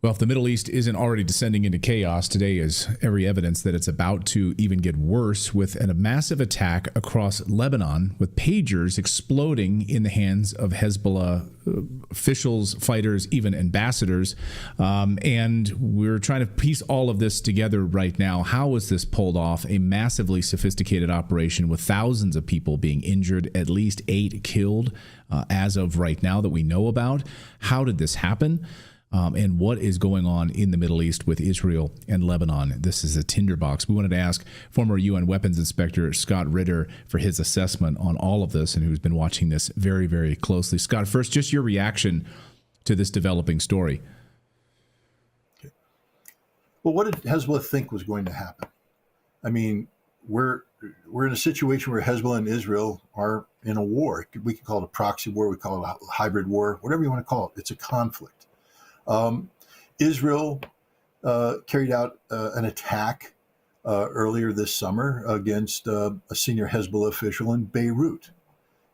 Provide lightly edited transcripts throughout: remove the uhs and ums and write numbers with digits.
Well, if the Middle East isn't already descending into chaos, today is every evidence that it's about to even get worse with a massive attack across Lebanon with pagers exploding in the hands of Hezbollah officials, fighters, even ambassadors. And we're trying to piece all of this together right now. How was this pulled off? A massively sophisticated operation with thousands of people being injured, at least 8 killed as of right now that we know about. How did this happen? And what is going on in the Middle East with Israel and Lebanon? This is a tinderbox. We wanted to ask former UN Weapons Inspector Scott Ritter for his assessment on all of this and who's been watching this very, very closely. Scott, first, just your reaction to this developing story. Okay. Well, what did Hezbollah think was going to happen? I mean, we're in a situation where Hezbollah and Israel are in a war. We could call it a proxy war. We call it a hybrid war, whatever you want to call it. It's a conflict. Israel carried out an attack earlier this summer against a senior Hezbollah official in Beirut.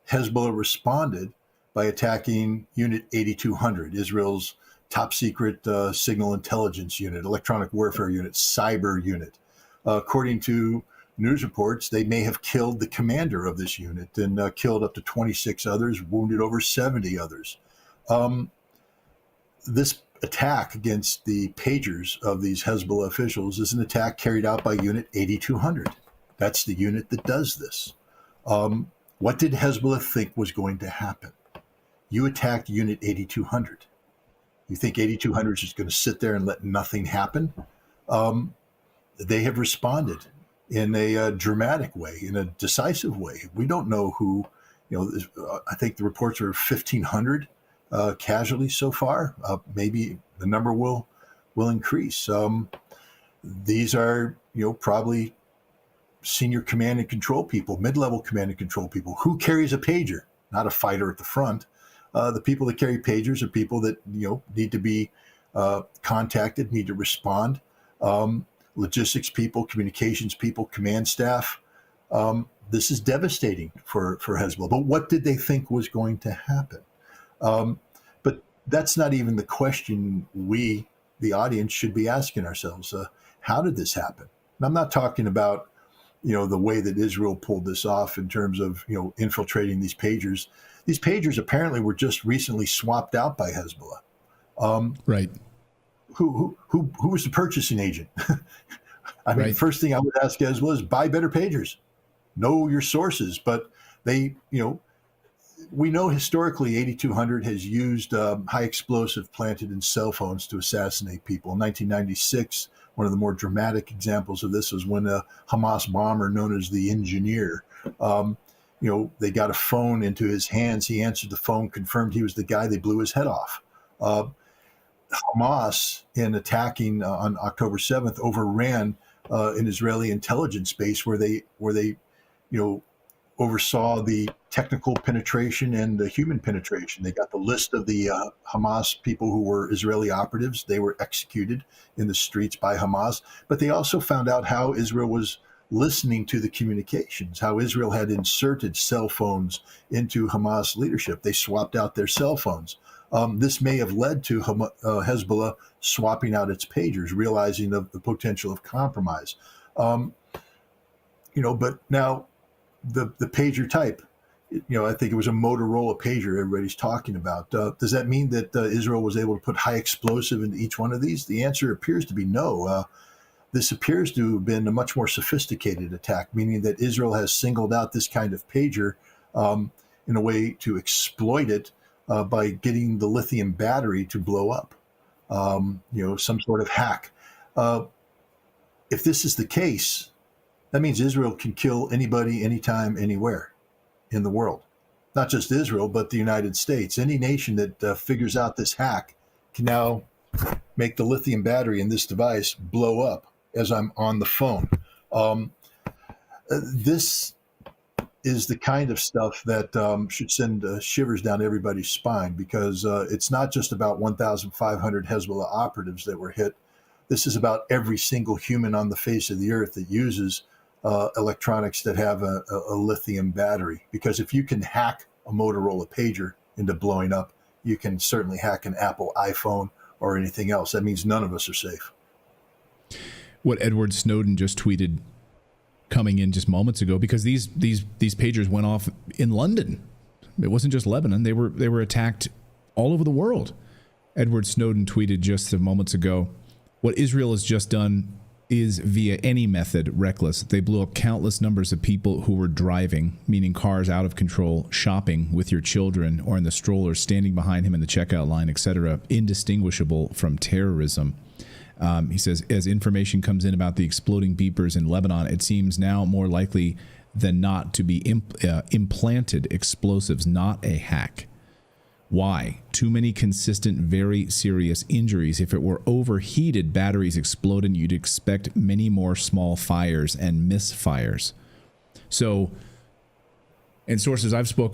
Hezbollah responded by attacking Unit 8200, Israel's top secret signal intelligence unit, electronic warfare unit, cyber unit. According to news reports, they may have killed the commander of this unit and killed up to 26 others, wounded over 70 others. This attack against the pagers of these Hezbollah officials is an attack carried out by Unit 8200. That's the unit that does this. What did Hezbollah think was going to happen? You attacked Unit 8200. You think 8200 is just going to sit there and let nothing happen? They have responded in a dramatic way, in a decisive way. We don't know who, I think the reports are 1,500 casualties so far. Maybe the number will increase. These are, probably senior command and control people, mid-level command and control people. Who carries a pager? Not a fighter at the front. The people that carry pagers are people that, need to be contacted, need to respond. Logistics people, communications people, command staff. This is devastating for Hezbollah. But what did they think was going to happen? But that's not even the question we, the audience, should be asking ourselves. How did this happen? And I'm not talking about, the way that Israel pulled this off in terms of, infiltrating these pagers. These pagers apparently were just recently swapped out by Hezbollah. Right. Who was the purchasing agent? I mean, Right. First thing I would ask Hezbollah is buy better pagers. Know your sources. But they, we know historically 8200 has used high explosive planted in cell phones to assassinate people. In 1996, one of the more dramatic examples of this was when a Hamas bomber known as the Engineer, they got a phone into his hands. He answered the phone, confirmed he was the guy. They blew his head off. Hamas, in attacking on October 7th, overran an Israeli intelligence base where they oversaw the technical penetration and the human penetration. They got the list of the Hamas people who were Israeli operatives. They were executed in the streets by Hamas. But they also found out how Israel was listening to the communications, how Israel had inserted cell phones into Hamas leadership. They swapped out their cell phones. This may have led to Hezbollah swapping out its pagers, realizing the potential of compromise. But now the pager type, I think it was a Motorola pager everybody's talking about. Does that mean that Israel was able to put high explosive into each one of these? The answer appears to be no. This appears to have been a much more sophisticated attack, meaning that Israel has singled out this kind of pager in a way to exploit it by getting the lithium battery to blow up, some sort of hack. If this is the case, that means Israel can kill anybody, anytime, anywhere in the world. Not just Israel, but the United States. Any nation that figures out this hack can now make the lithium battery in this device blow up as I'm on the phone. This is the kind of stuff that should send shivers down everybody's spine, because it's not just about 1,500 Hezbollah operatives that were hit. This is about every single human on the face of the earth that uses electronics that have a lithium battery. Because if you can hack a Motorola pager into blowing up, you can certainly hack an Apple iPhone or anything else. That means none of us are safe. What Edward Snowden just tweeted coming in just moments ago, because these pagers went off in London. It wasn't just Lebanon. They were attacked all over the world. Edward Snowden tweeted just moments ago, what Israel has just done is via any method reckless. They blew up countless numbers of people who were driving, meaning cars out of control, shopping with your children or in the stroller, standing behind him in the checkout line, etc., indistinguishable from terrorism. He says, as information comes in about the exploding beepers in Lebanon, it seems now more likely than not to be implanted explosives, not a hack. Why? Too many consistent, very serious injuries. If it were overheated batteries exploding, you'd expect many more small fires and misfires. So, and sources I've spoken